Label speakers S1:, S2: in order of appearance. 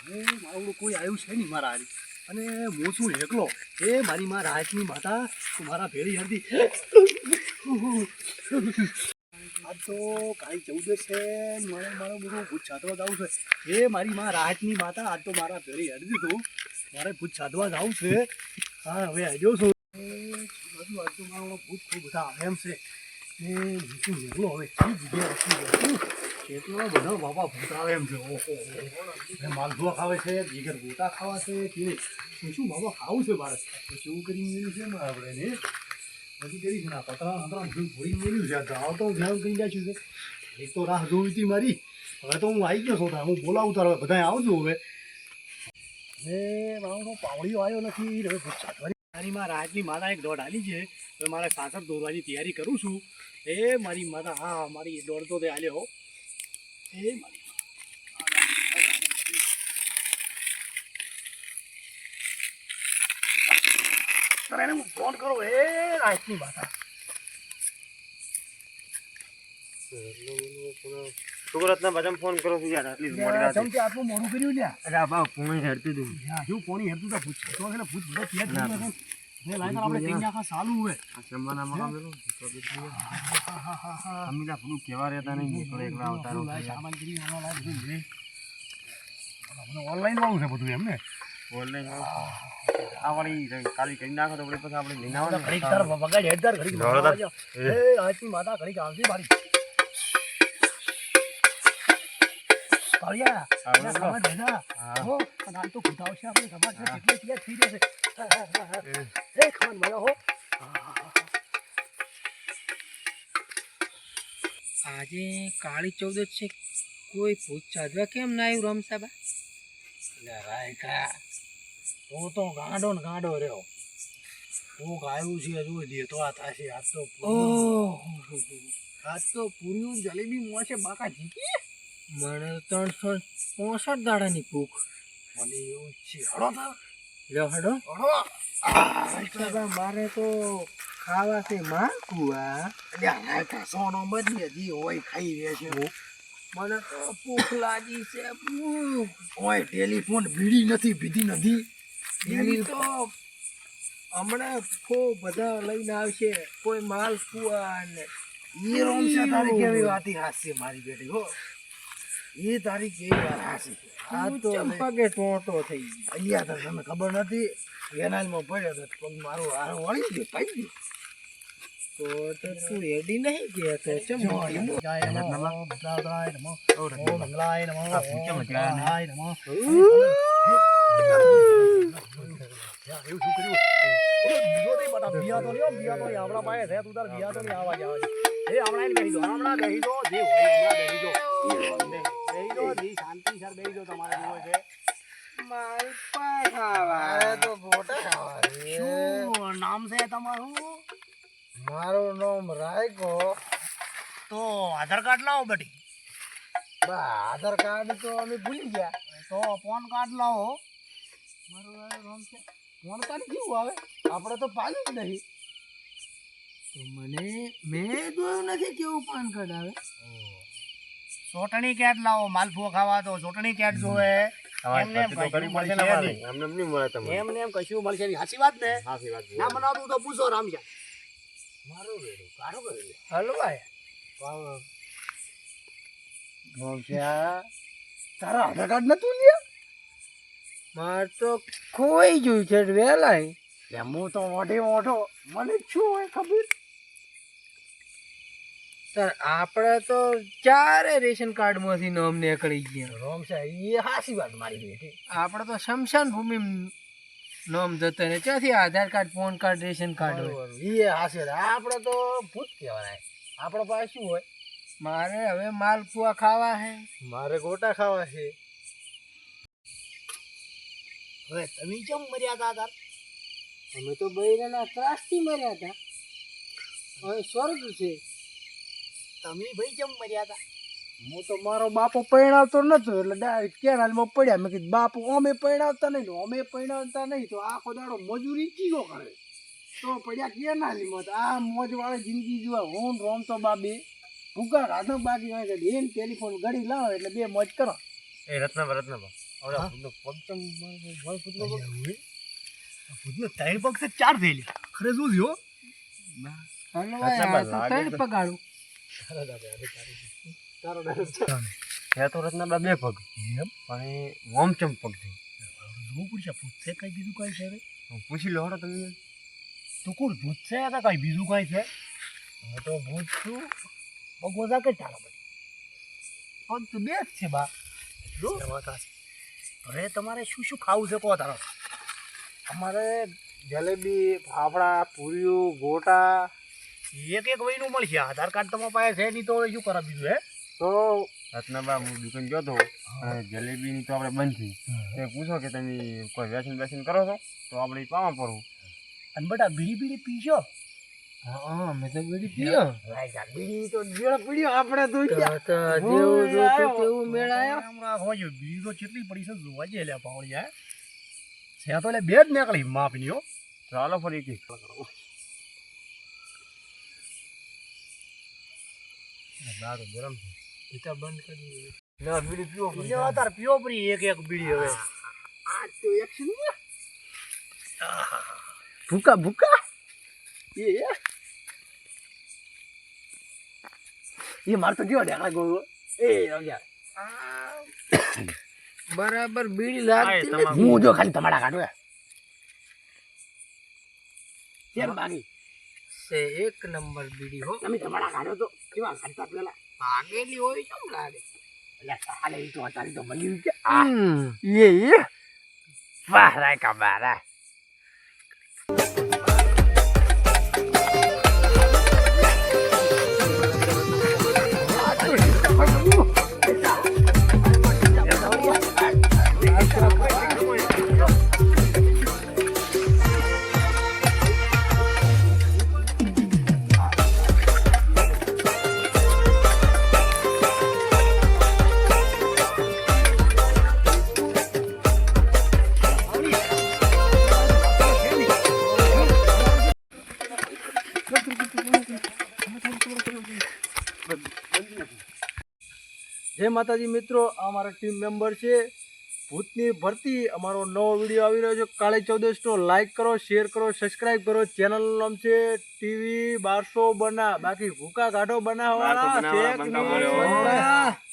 S1: મારું કોઈ આવ્યું છે નહીં મારા હારી અને હું છું એકલો એ મારી માં રાજની માતા મારા ભેળી હતી આ તો કાંઈ 14 છે મારે બધું ભૂત છાતવા જવું છે એ મારી માં રાજની માતા આજ તો મારા ભેળી હડી દીધું મારે ભૂત છાતવા જવું છે હા હવે આવ્યો છું બધું આજ તો મારો ભૂત ખૂબ બધા આવે એમ છે એ હું એકલો હવે કઈ જગ્યાએ કેટલો બધો બાપા ભૂત આવે એમ છે ઓહો માલભુઆ ખાવે છે જીગર ગોટા ખાવા છે કે શું બાબા ખાવું છે મારે શું કરી મેળ્યું છે મારે આપણે ને બધી કરી છે ના પતરા પતરા બધું ભોઈ મેળ્યું છે ગાવ તો ધ્યાન કરી જાય છે એક તો રાહ જોઈ હતી મારી હવે તો હું આવી ગયો છું હું બોલાવું તારે બધા આવજો હવે મારો પાવડીઓ આવ્યો નથી હવે મારી માં રાજની માતા એક દોડ આલી છે હવે મારે સાસર દોરવાની તૈયારી કરું છું એ મારી માતા હા મારી દોડ તો તે આલ્યો એ મારી એને ફોન કરો એ રાજની માતા
S2: સુરતના બધા ફોન કરો છું યાર આટલી મોડી રાતે
S1: સમજે આટલું મોડું કર્યું લ્યા
S2: અરે બા પોણી હેડતું તું
S1: શું પોણી હેડતું તા પૂછ તો એટલે પૂછ બધો ત્યાં જ ને લાઈન આપણે તીન આખા સાલું હોય
S2: આ સંભાના મગા મેલો અમીના ફૂલ કેવા રહેતા નહીં થોડે એકલા અવતારો
S1: સામાન કરી લાય બધું લે ઓનલાઈન વાળું છે બધું એમ ને
S2: ઓનલાઈન આ વાળી કાલી કરી નાખો તો પછી આપણે લઈને આવવાનું
S1: ઘડીક તાર વગાડ હેડદાર ઘડીક એ આજની માતા ઘડીક આવશે મારી કાળિયા સામાન લેના હો અને આ તો ખુદાવશે આપણે સમાજ છે એટલે ત્યાં થઈ જશે એ ખાન મળ્યો હો
S3: આજે કાળી 14 છે કોઈ ભૂત ચાદવા કેમ ના આવ્યું રમસાબા
S1: લે રાયકા તું તો ગાંડો ને ગાંડો રહ્યો તું ગાયું છે હજુ દેતો આ થાશે આજ તો પૂરી જલેબી મોશે બાકા જીકી
S3: મને 365 દાડાની ભૂખ
S1: મને એવું છે હડો તો
S3: લ્યો હડો
S1: હડો
S3: મારે તો ખાવા છે માકુઆ
S1: રાયકા સોનો બદલે જી હોય ખાઈ રહે છે
S3: મને તો ભૂખ લાગી છે
S1: ઓય ટેલિફોન બીડી નથી બીધી નથી
S3: એની તો હમણાં બધા લઈને આવશે કોઈ માલપુઆ ને
S1: એ રોમશા તારી કેવી વાતી હાસી મારી બેટી હો એ તારી કેવી વાત હાસી
S3: આ તો પગે ટોટો થઈ ગયો
S1: અહીંયા તો તમને ખબર નથી વેનાલમાં પડ્યો તો પગ મારું હારો વળી ગયો પાઈ ગયો
S3: તો તું એડી નહીં ગયા તો ચમ
S1: જય નમો બુદ્ધાય નમો ઓમ મંગલાય નમો ઓમ મંગલાય નમો એવું શું કર્યું બીજો નહીં બટા બિયા તો લ્યો બિયા તો આપણા પાસે છે તું તાર બિયા તો નહીં આવા જાવ એ હમણાં બેહી દો હમણાં બેહી દો જે હોય હમણાં બેહી દો બેહી દો જી શાંતિ સર બેહી દો તમારે જેવો છે
S3: માલપા ખાવા
S1: અરે તો ગોટા ખાવા શું નામ છે તમારું
S3: મારું નામ રાયકો
S1: તો આધાર કાર્ડ લાવો બેટી
S3: આધાર કાર્ડ તો અમે ભૂલી ગયા
S1: તો પાન કાર્ડ લાવો મારું નામ છે પાન કાર્ડ કેવું આવે આપણે તો પાડ્યું જ નહીં
S3: તો મેં જોયું નથી કેવું પાન કાર્ડ આવે
S1: ચોટણી કેટ લાવો માલફુઓ ખાવા તો ચોટણી કેટ જોવે એમને એમ કશું મળશે નહીં સાચી વાત ને ના બનાવતું તો પૂછો રામજા મારું બેડું કાઢો કરી
S3: હલવાય
S1: તારા આધાર કાર્ડ નતું લ્યા
S3: માર તો ખોઈ ગયું છે વેલાય
S1: હું તો મોઢે મોઢો મને શું હોય ખબર
S3: સર આપણે તો ચારે રેશન કાર્ડ માંથી નામ નીકળી ગયા
S1: રોમસા એ હાસી વાત મારી બેટી
S3: આપણે તો શમશાન ભૂમિ નામ જતા ને ત્યાંથી Aadhaar card PAN card ration card હોય
S1: એ હાસી આપણે તો ભૂત કહેવાય આપણે પાસે શું હોય
S3: મારે હવે માલપુઆ ખાવા હે
S1: મારે ગોટા ખાવા છે હવે તમે કેમ મર્યા હતા તાર
S3: અમે તો બૈરાના ત્રાસથી મર્યા હતા હવે સ્વર્ગ છે
S1: તમે ભાઈ કેમ મર્યા હતા
S3: હું તો મારો બાપો પરણાવતો નતો એટલે ડાયરેક્ટ કેનાલમાં પડ્યા મેં કીધું બાપુ અમે પરણાવતા નહીં તો આખો દાડો મજૂરી ચીજો કરે તો પડ્યા કેનાલીમાં આ મોજ વાળી જિંદગી જોવા હું રોમ તો બાબે ભૂકા કાઢો બાકી હોય એને ટેલિફોન ઘડી લાવો એટલે બે મોજ કરો
S2: એ રત્નભા ઓલા ભૂતનો પગ ચમ મારો ભૂતનો પગ
S1: ભૂતનો 3 પગ છે 4 થયેલી ખરે શું થયો
S3: હાલો
S2: આટલા
S3: ભાઈ,
S2: બધા
S3: આ તો
S2: લાગે
S3: ત્રણ
S2: તો.
S3: પગાડું
S2: ત્યાં તો રત્નાબા 2 પગ
S1: એમ
S2: પણ એ વોમચમ પગ છે
S1: જોવું પડશે ભૂત છે કઈ બીજું કઈ છે હવે?
S2: પૂછી લો હળો તમે
S1: તો કોણ ભૂત છે યા કઈ બીજું કઈ છે હું તો ભૂત છું પગ ઓછા કઈ તારા બધી પગ તો 2 જ છે બા જો હવે તમારે શું શું ખાવું છે કહો તારો
S3: અમારે જલેબી ફાફડા પૂરીઓ ગોટા
S1: એક એક વયનું મળશે આધાર કાર્ડ તમારા પાસે છે નહીં તો શું કરા બીજું હે
S3: તો
S2: રત્નાબા હું દુકાન ગયો તો અને જલેબીની તો આપણે બંધ થઈ તે પૂછો કે તમે કોઈ વ્યસન બેસન કરો છો તો આપણે ઈ પાવા પડવું
S1: અને બેટા બીડી બીડી પીશો
S3: હા મેં તો બીડી પીયો
S1: બીડી તો જેળ પીડ્યો આપણે તો
S3: જેવું જોતું તેવું મેળાયો
S1: હમણાં હોય બીડી તો કેટલી પડી છે જોવા જઈએ લે પાવળી હે છે તો લે 2 જ નીકળી માપની હો
S2: ચાલો ફરી એક દારૂ ગરમ છે
S3: ઈટા બંધ કરી
S2: લે બીડી પીવો
S1: બીજો તાર પીઓ પરી એક એક બીડી હવે
S3: આ તો એક્શન ભૂકા ભૂકા
S1: એ માર તો કેવો દેખાય ગયો એ રગ્યા
S3: બરાબર બીડી લાગતી
S2: તમામ.
S3: નથી.
S1: હું જો ખાલી તમારા કાઢો કેમ બાકી
S3: છે એક નંબર બીડી હો
S1: તમે તમારા કાઢો તો કેવા કાઢતા પેલા
S3: ભાગેલી હોય કેમ લાગે
S1: એટલે કાલે ઈ તો તારી તો મળી કે
S3: એ વાહ રાય કબારા જય માતાજી મિત્રો આ અમારા ટીમ મેમ્બર છે ભૂતની ભરતી અમારો નવો વિડીયો આવી રહ્યો છે કાળી ચૌદશનો લાઈક કરો શેર કરો સબસ્ક્રાઇબ કરો ચેનલનું નામ છે ટીવી 1200 બના બાકી ભૂકા ગાઢો બનાવવાળા
S2: બનાવવાળા
S1: શેક
S2: બંકા
S1: ની
S2: બોલ્યો.
S1: બંકા.